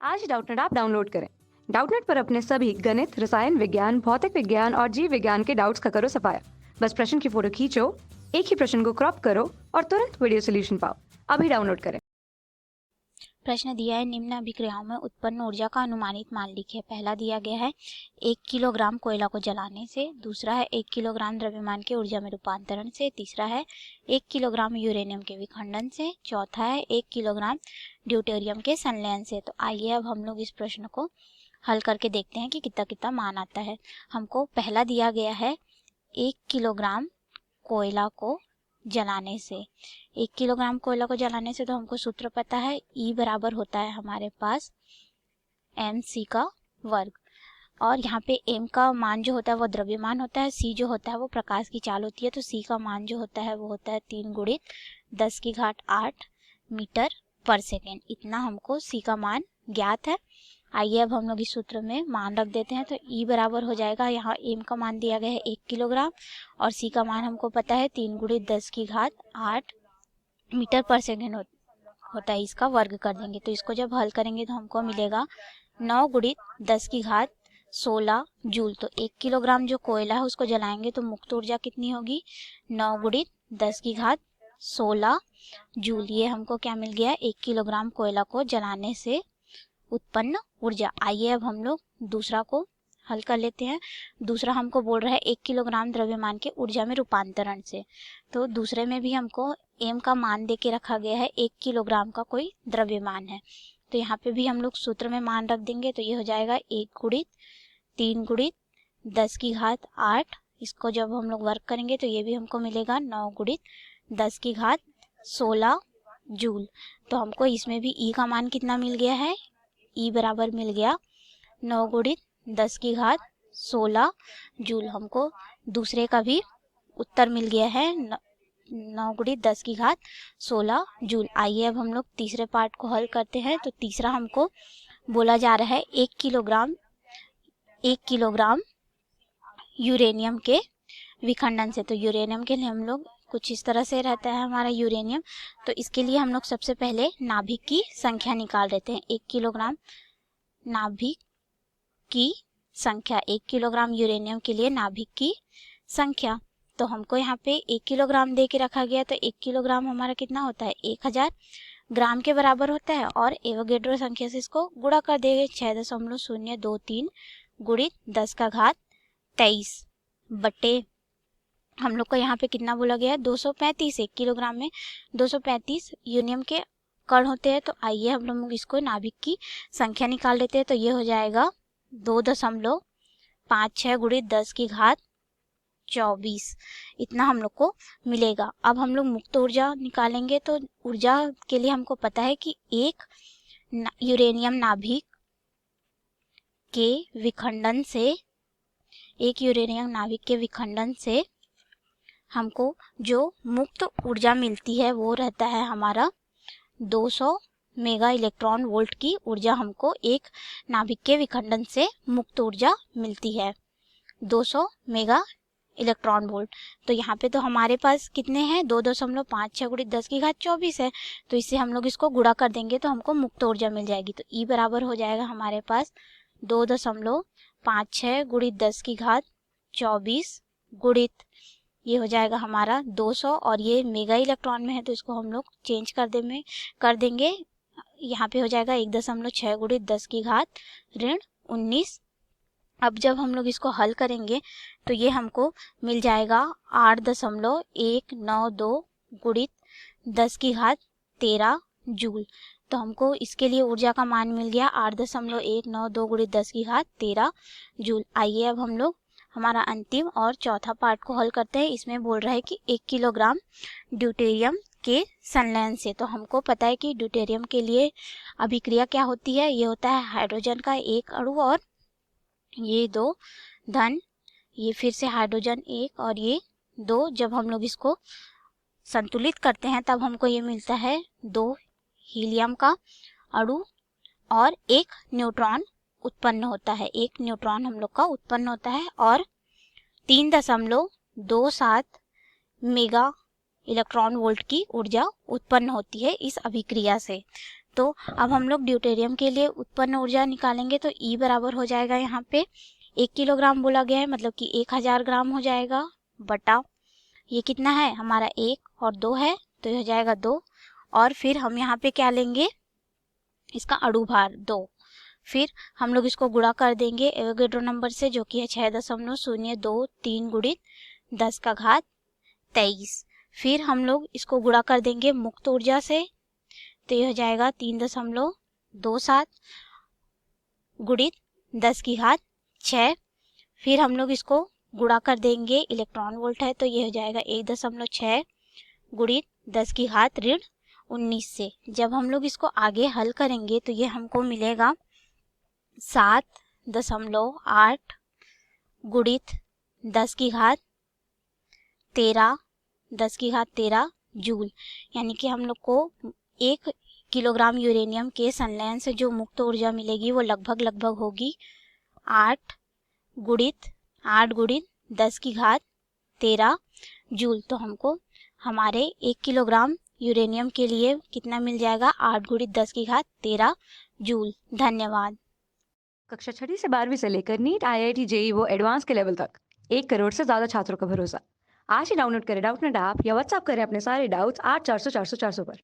आज Doubtnut app download करें। Doubtnut पर अपने सभी गणित, रसायन विज्ञान, भौतिक विज्ञान और जीव विज्ञान के डाउट्स का करो सफाया। बस प्रश्न की फोटो खींचो, एक ही प्रश्न को क्रॉप करो और तुरंत वीडियो सोल्यूशन पाओ। अभी डाउनलोड करें। प्रश्न दिया है, निम्न अभिक्रियाओं में उत्पन्न ऊर्जा का अनुमानित मान लिखिए। पहला दिया गया है 1 किलोग्राम कोयला को जलाने से, दूसरा है 1 किलोग्राम द्रव्यमान के ऊर्जा में रूपांतरण से, तीसरा है 1 किलोग्राम यूरेनियम के विखंडन से, चौथा है 1 किलोग्राम ड्यूटेरियम के संलयन से। तो आइए अब हम लोग इस प्रश्न को हल करके देखते हैं कि कितना कितना मान आता है। हमको पहला दिया गया है 1 किलोग्राम कोयला को जलाने से। 1 किलोग्राम कोयला को जलाने से तो हमको सूत्र पता है, E बराबर होता है हमारे पास mc का वर्ग, और यहाँ पे m का मान जो होता है वो द्रव्यमान होता है, c जो होता है वो प्रकाश की चाल होती है। तो c का मान जो होता है वो होता है 3 गुणित 10 की घात 8 मीटर पर सेकेंड। इतना हमको c का मान ज्ञात है। आइए अब हम लोग इस सूत्र में मान रख देते हैं। तो E बराबर हो जाएगा, यहाँ m का मान दिया गया है 1 किलोग्राम और c का मान हमको पता है 3 गुणित 10 की घात 8 मीटर पर सेकेंड होता है। इसका वर्ग कर देंगे तो इसको जब हल करेंगे तो हमको मिलेगा 9 गुणित 10 की घात 16 जूल। तो 1 किलोग्राम जो कोयला है उसको जलाएंगे तो मुक्त ऊर्जा कितनी होगी, 9 गुणित 10 की घात 16 जूल। ये हमको क्या मिल गया, 1 किलोग्राम कोयला को जलाने से उत्पन्न ऊर्जा। आइए अब हम लोग दूसरा को हल कर लेते हैं। दूसरा हमको बोल रहा है 1 किलोग्राम द्रव्यमान के ऊर्जा में रूपांतरण से। तो दूसरे में भी हमको m का मान दे के रखा गया है, 1 किलोग्राम का कोई द्रव्यमान है। तो यहाँ पे भी हम लोग सूत्र में मान रख देंगे तो ये हो जाएगा 1 गुणित 3 गुणित 10 की घात 8। इसको जब हम लोग वर्क करेंगे तो ये भी हमको मिलेगा 9 गुणित 10 की घात 16 जूल। तो हमको इसमें भी E का मान कितना मिल गया है, E बराबर मिल गया 9 गुणित 10 की घात 16 जूल। हमको दूसरे का भी उत्तर मिल गया है 9 गुणित 10 की घात 16 जूल। आइए अब हम लोग तीसरे पार्ट को हल करते हैं। तो तीसरा हमको बोला जा रहा है 1 किलोग्राम यूरेनियम के विखंडन से। तो यूरेनियम के लिए हम लोग कुछ इस तरह से रहता है हमारा यूरेनियम। तो इसके लिए हम लोग सबसे पहले नाभिक की संख्या निकाल लेते हैं। 1 किलोग्राम नाभिक की संख्या, 1 किलोग्राम यूरेनियम के लिए नाभिक की संख्या। तो हमको यहाँ पे 1 किलोग्राम दे के रखा गया, तो 1 किलोग्राम हमारा कितना होता है, 1000 ग्राम के बराबर होता है। और एवोगेड्रो संख्या से इसको गुणा कर देंगे, 6.023 गुणित 10 का घात 23 बटे हम लोग को यहाँ पे कितना बोला गया है, 235। 1 किलोग्राम में 235 यूरेनियम के कण होते हैं। तो आइए हम लोग इसको नाभिक की संख्या निकाल लेते हैं। तो ये हो जाएगा 2.56 गुणित 10 की घात 24। इतना हम लोग को मिलेगा। अब हम लोग मुक्त ऊर्जा निकालेंगे। तो ऊर्जा के लिए हमको पता है कि एक यूरेनियम नाभिक के विखंडन से हमको जो मुक्त ऊर्जा मिलती है वो रहता है हमारा 200 मेगा इलेक्ट्रॉन वोल्ट की ऊर्जा। हमको एक नाभिक के विखंडन से मुक्त ऊर्जा मिलती है 200 मेगा इलेक्ट्रॉन वोल्ट। तो यहाँ पे तो हमारे पास कितने हैं, 2.56 गुणित 10 की घात 24 है। तो इससे हम लोग इसको गुणा कर देंगे तो हमको मुक्त ऊर्जा मिल जाएगी। तो E बराबर हो जाएगा हमारे पास 2.56 गुणित 10 की घात 24 गुणित ये हो जाएगा हमारा 200, और ये मेगा इलेक्ट्रॉन में है तो इसको हम लोग चेंज कर देंगे। यहाँ पे हो जाएगा 1.6 गुणित 10 की घात ऋण 19। अब जब हम लोग इसको हल करेंगे तो ये हमको मिल जाएगा 8.192 गुणित 10 की घात 13 जूल। तो हमको इसके लिए ऊर्जा का मान मिल गया 8.192 गुणित 10 की घात 13 जूल। आइए अब हम लोग हमारा अंतिम और चौथा पार्ट को हल करते हैं। इसमें बोल रहा है कि 1 किलोग्राम ड्यूटेरियम के संलयन से। तो हमको पता है कि ड्यूटेरियम के लिए अभिक्रिया क्या होती है, ये होता है हाइड्रोजन का एक अणु और ये 2 धन, ये फिर से हाइड्रोजन 1 और ये 2। जब हम लोग इसको संतुलित करते हैं तब हमको ये मिलता है 2 हीलियम का अणु और 1 न्यूट्रॉन उत्पन्न होता है। 1 न्यूट्रॉन हम लोग का उत्पन्न होता है और 3.27 मेगा इलेक्ट्रॉन वोल्ट की ऊर्जा उत्पन्न होती है इस अभिक्रिया से। तो अब हम लोग ड्यूटेरियम के लिए उत्पन्न ऊर्जा निकालेंगे, तो E बराबर हो जाएगा यहाँ पे 1 किलोग्राम बोला गया है, मतलब कि 1000 ग्राम हो जाएगा, बटा ये कितना है हमारा 1 और 2 है, तो ये हो जाएगा 2। और फिर हम यहाँ पे क्या लेंगे, इसका अणु भार 2। फिर हम लोग इसको गुणा कर देंगे एवोगैड्रो नंबर से, जो कि है 6.023 गुणित 10 का घात 23। फिर हम लोग इसको गुणा कर देंगे मुक्त ऊर्जा से, तो ये हो जाएगा 3.27 गुणित 10 की घात 6। फिर हम लोग इसको गुणा कर देंगे इलेक्ट्रॉन वोल्ट है, तो ये हो जाएगा 1.6 गुणित 10 की घात ऋण 19 से। जब हम लोग इसको आगे हल करेंगे तो ये हमको मिलेगा 7.8 गुणित 10 की घात 13 जूल। यानी कि हम लोग को 1 किलोग्राम यूरेनियम के संलयन से जो मुक्त ऊर्जा मिलेगी वो लगभग होगी 8 गुणित 10 की घात 13 जूल। तो हमको हमारे 1 किलोग्राम यूरेनियम के लिए कितना मिल जाएगा, 8 गुणित 10 की घात 13 जूल। धन्यवाद। कक्षा 6वीं से 12वीं से लेकर नीट, IIT, JEE वो एडवांस के लेवल तक 1 करोड़ से ज्यादा छात्रों का भरोसा। आज ही डाउनलोड करें डाउटनेट ऐप या व्हाट्सएप करें अपने सारे डाउट्स 8400 400 400 पर।